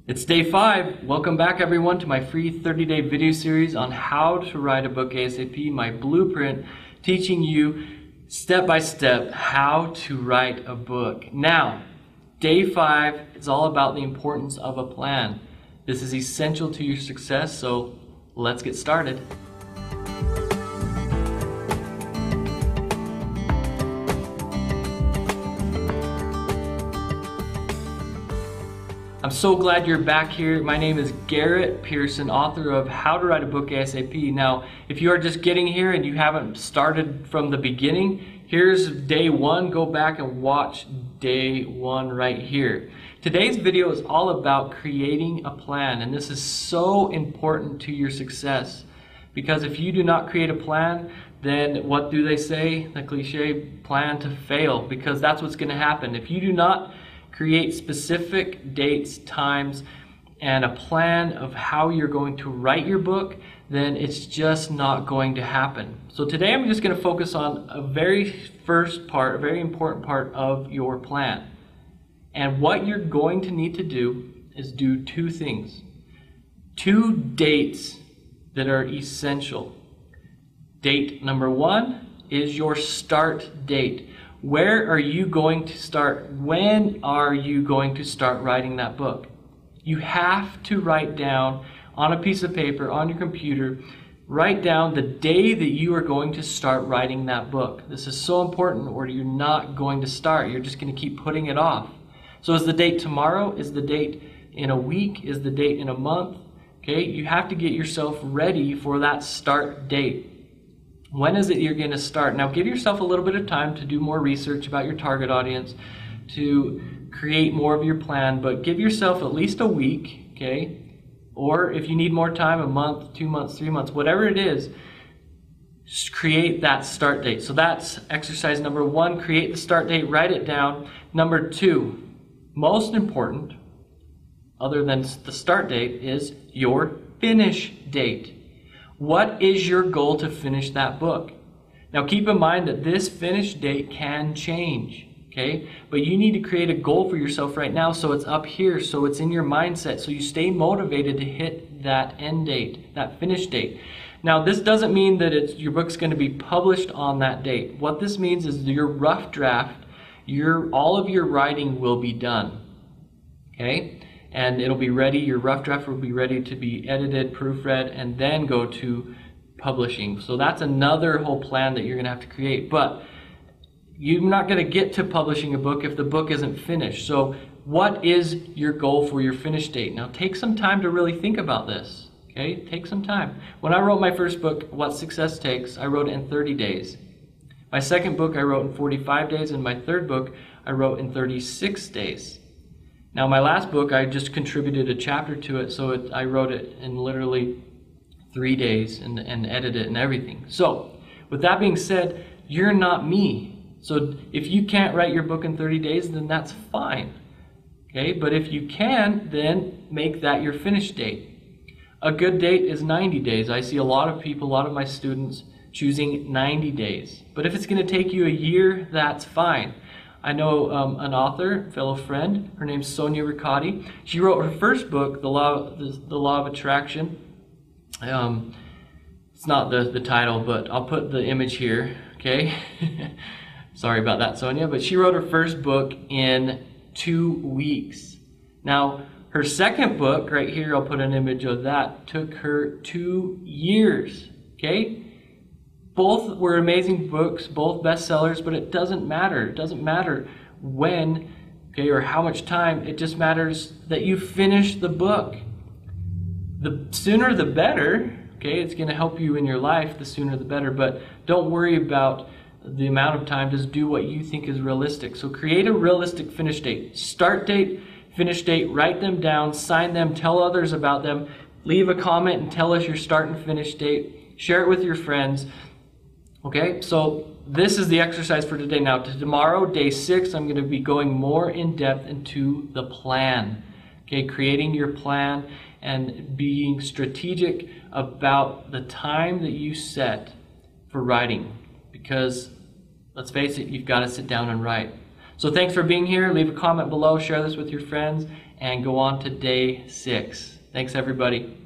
It's day 5. Welcome back everyone to my free 30-day video series on how to write a book ASAP, my blueprint teaching you step by step how to write a book. Now, day 5 is all about the importance of a plan. This is essential to your success, so let's get started. I'm so glad you're back here. My name is Garrett Pearson, author of How to Write a Book ASAP. Now, if you are just getting here and you haven't started from the beginning, here's day 1. Go back and watch day 1 right here. Today's video is all about creating a plan, and this is so important to your success. Because if you do not create a plan, then what do they say? The cliche, plan to fail, because that's what's going to happen. If you do not create specific dates, times, and a plan of how you're going to write your book, then it's just not going to happen. So today I'm just going to focus on a very first part, a very important part of your plan. And what you're going to need to do is do 2 things. 2 dates that are essential. Date number 1 is your start date. Where are you going to start? When are you going to start writing that book? You have to write down on a piece of paper, on your computer, write down the day that you are going to start writing that book. This is so important, or you're not going to start. You're just going to keep putting it off. So is the date tomorrow? Is the date in a week? Is the date in a month? Okay, you have to get yourself ready for that start date. When is it you're going to start? Now give yourself a little bit of time to do more research about your target audience, to create more of your plan, but give yourself at least a week, okay? Or if you need more time, a month, 2 months, 3 months, whatever it is, just create that start date. So that's exercise number 1, create the start date, write it down. Number 2, most important, other than the start date, is your finish date. What is your goal to finish that book? Now keep in mind that this finish date can change, okay? But you need to create a goal for yourself right now so it's up here, so it's in your mindset, so you stay motivated to hit that end date, that finish date. Now this doesn't mean that your book's going to be published on that date. What this means is your rough draft, all of your writing will be done, okay? And it'll be ready, your rough draft will be ready to be edited, proofread, and then go to publishing. So that's another whole plan that you're going to have to create. But you're not going to get to publishing a book if the book isn't finished. So what is your goal for your finish date? Now take some time to really think about this. Okay, take some time. When I wrote my first book, What Success Takes, I wrote it in 30 days. My second book I wrote in 45 days, and my third book I wrote in 36 days. Now my last book, I just contributed a chapter to it, so I wrote it in literally 3 days and edited it and everything. So with that being said, you're not me. So if you can't write your book in 30 days, then that's fine. Okay, but if you can, then make that your finish date. A good date is 90 days. I see a lot of people, a lot of my students choosing 90 days. But if it's going to take you a year, that's fine. I know an author, fellow friend, her name's Sonia Riccati. She wrote her first book, The Law of Attraction. It's not the title, but I'll put the image here, okay? Sorry about that, Sonia. But she wrote her first book in 2 weeks. Now, her second book, right here, I'll put an image of that, took her 2 years, okay? Both were amazing books, both bestsellers, but it doesn't matter. It doesn't matter when, okay, or how much time. It just matters that you finish the book. The sooner the better, okay? It's going to help you in your life, the sooner the better, but don't worry about the amount of time. Just do what you think is realistic. So create a realistic finish date. Start date, finish date, write them down, sign them, tell others about them, leave a comment and tell us your start and finish date. Share it with your friends. Okay, so this is the exercise for today. Now, tomorrow, day 6, I'm going to be going more in depth into the plan. Okay, creating your plan and being strategic about the time that you set for writing. Because, let's face it, you've got to sit down and write. So thanks for being here. Leave a comment below, share this with your friends, and go on to day 6. Thanks, everybody.